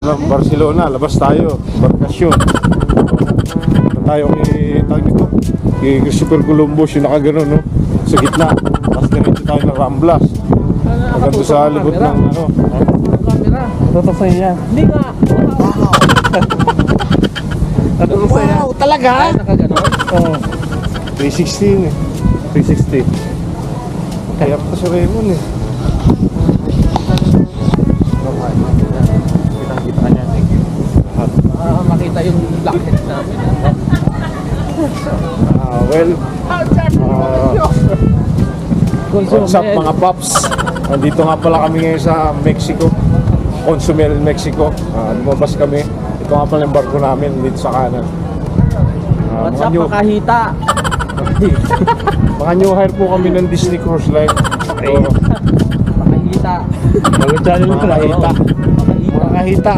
Barcelona, labas tayo, bakasyon. Tayo kay Christopher Columbus, yung nakagano, no? Sa gitna. Tapos diretso tayo ng Ramblas. Hanggang sa libot ng ano. Camera. Tutok sa'yo yan. Hindi nga. Tutok sa'yo yan. Wow, talaga? Ay, nakaganon. Oo. 316 eh. 360. Kaya pa si Raymond eh. Kita ka niya. Makita yung blackhead namin. What's up mga paps? Nandito nga pala kami ngayon sa Mexico, Cozumel, Mexico. Lumabas kami. Ito nga pala yung barko namin dito sa kanan. What's up, makahita? Baka new hire po kami ng Disney Cruise Line. So, Makahita. Bagong channel mo pala. makahita. Makahita.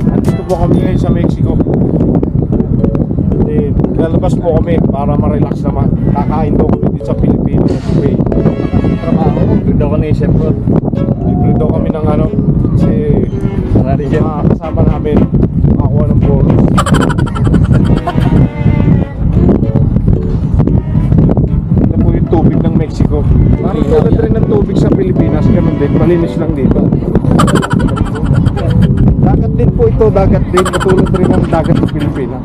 Nandito po kami ngayon sa Mexico. Lalabas po kami para ma-relax naman. Kakain po kami dito sa Pilipinas sa Dubai. Trabaho. Good daw ka na isip ko. Libre daw kami ng ano, kasi mga kasama namin makakuha ng bonus. Ito po yung tubig ng Mexico. Parang tulad rin ng tubig sa Pilipinas, ganun din, malinis lang dito. Dagat din po ito, dagat din, katulad rin ng dagat sa Pilipinas.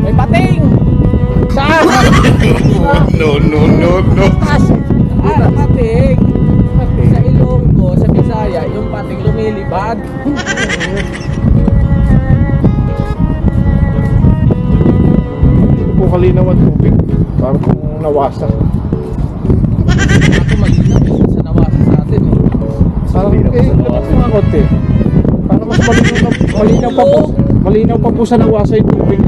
May pating! Saan? No. Pating! Sa Ilonggo, sa Bisaya, yung pating lumilipad. Ito po kalinaw ang tubig, parang kung nawasa. Ako malinaw sa nawasa sa atin eh. Parang labas mga konti. Parang mas malinaw pa po sa nawasa yung tubig.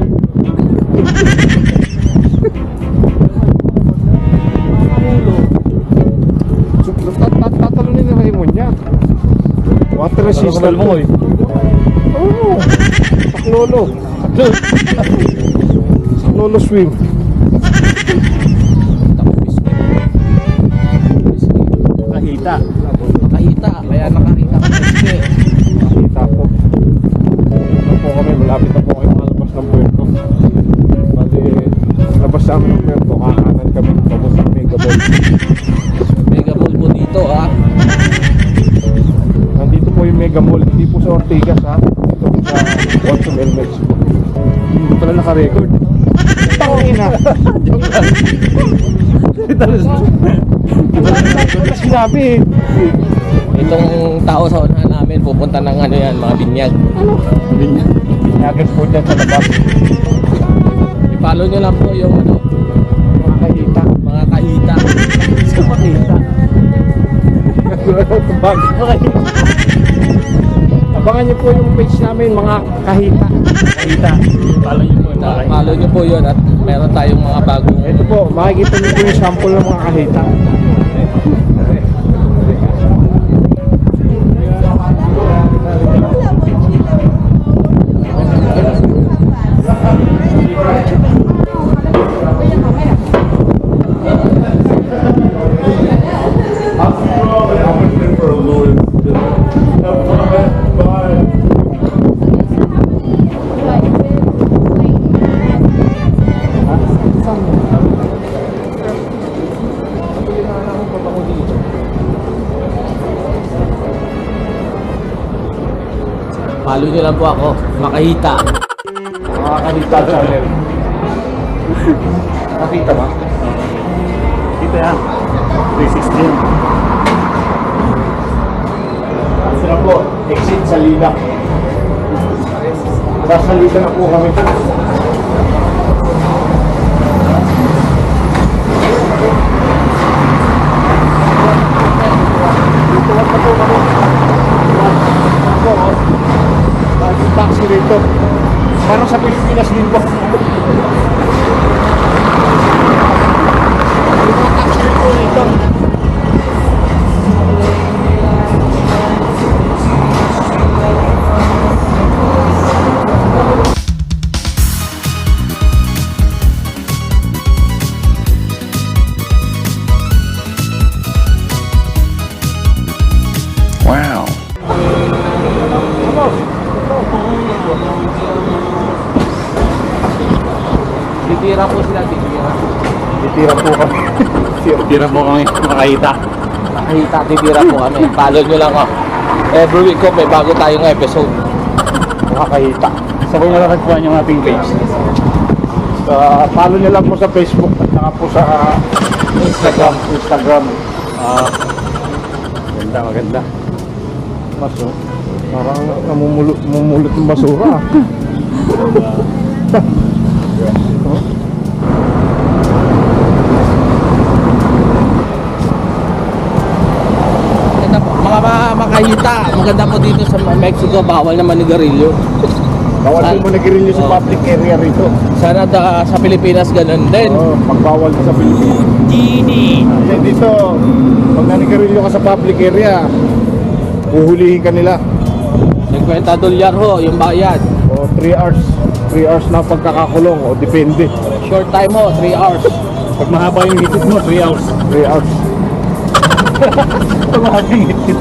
Tatalunin ni Raymond niya. Water resistant mo eh. Oo. Saklolo. Saklolo swim. Nakahita. Makahita, kaya nakakita ko kasi. Nakita po. Ito po kami, malapit na po kayo malabas ng puerto. Bali, labas sa amin ng puerto, kakanan kami. Tapos sa Megaball. Mega mall po dito ah. Nandito po yung Mega Mall, hindi po sa Ortigas ha. Dito po sa Cozumel, Mexico. Hindi pala naka-record. Tangina. Wala sinabi eh. Itong tao sa unahan namin pupunta ng ano yan, mga binyag. Binyagan po dyan sa labas. I-follow nyo lang po yung ano, Mga kahita. mga kahita. Sa makita. Abangan niyo po yung page namin, mga kahita. Nakahita. Follow niyo po. Follow nyo po yun at meron tayong mga bagong Ito po, makikita niyo po yung sample ng mga kahita. follow nyo lang po ako, makahita. Mga kahita channel. Nakita ba? Dito yan. 360 yan. Sila po, exit sa Lida. Nasa Lida na po kami. Dito na po kami. Taxi dito. Parang sa Pilipinas din po. Taxi po dito. Wow. Titira po sila, titira. Titira po kami. Tira mo kami makahita. Nakahita, titira po kami. Follow nyo lang ako. Every week ko may bago tayong episode. Makakahita. Sa kung nakakatuan yung ating page. Follow nyo lang po sa Facebook at saka po sa Instagram. Maganda, maganda. Baso. Parang namumulot ng basura. Maganda po. Mga makahita. Maganda po dito sa Mexico. Bawal naman nigarilyo. Bawal po mo nagirilyo sa public area rito. Sana sa Pilipinas ganun din. Pagbawal sa Pilipinas. Yan dito, pag nanigarilyo ka sa public area, uhulihin ka nila. 50 dolyar ho, yung bayad. O 3 hours. 3 hours na pagkakakulong. O depende. Short time ho, 3 hours. Pag mahaba yung hitit mo, 3 hours. 3 hours. Pag mahaba yung hitit.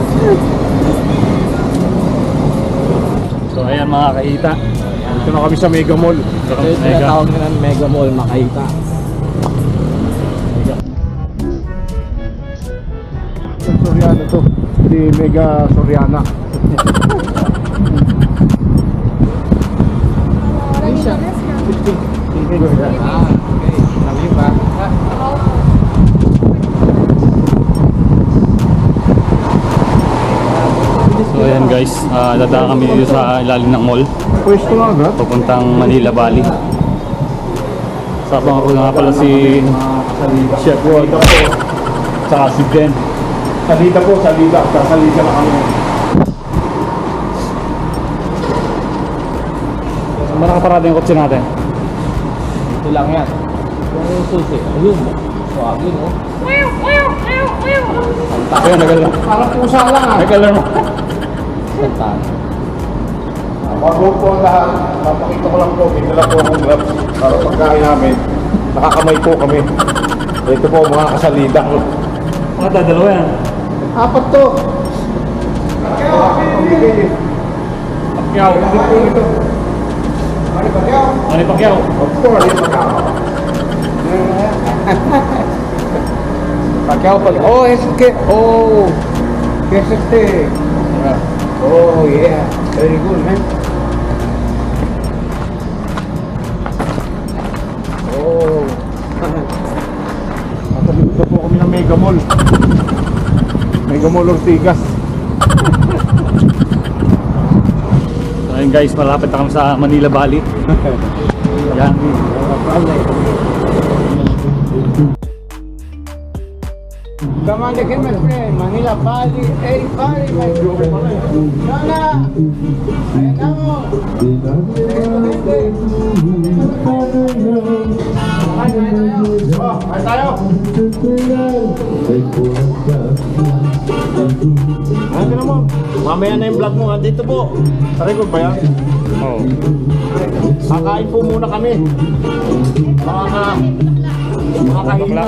So ayan mga kahita. Dito na kami sa Mega Mall. Ito yung tinatawag nila ng Mega Mall, makahita. Soriana to. Hindi Mega Soriana. Ah, okay. Sabi ba? So ayan guys, dadaan kami dito sa ilalim ng mall. Pwesto na agad. Papuntang Manila Valley. Sabang ako nga pala si Chef Waldo po. Saka si Ben. Salida po, salida. Sasalida na kami. Saan ba nakaparada yung kotse natin? Ito lang yan. Yung susi. Ayun. Swagi, no? Ayun, nagala. Parang pusa lang ah. Nagala mo. Santan. Bago po ang lahat, papakita ko lang po, may dala po akong gloves para pagkain namin. Nakakamay po kami. Ito po mga kasalida. Mga dadalawa yan. Apat to. Pakyaw. Hindi po ito. Ano yung Pacquiao? Of course. Pakyaw pala. Oh, es que, oh. ¿Qué es este? Oh, yeah. Very good, man. Oh. Natalikod na po kami ng Mega Mall. Mega Mall Ortigas. So ayun guys, malapit na kami sa Manila Valley. Ayan. Come on, again, my friend. Manila Valley, hey, Valley, my friend. Sana! Ayan na mo! Oh, ay tayo. Ano na mo? Mamaya na yung vlog mo. Dito po. Sa record ba yan? Oo. Kakain po muna kami. Mga kahila.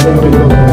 Ito.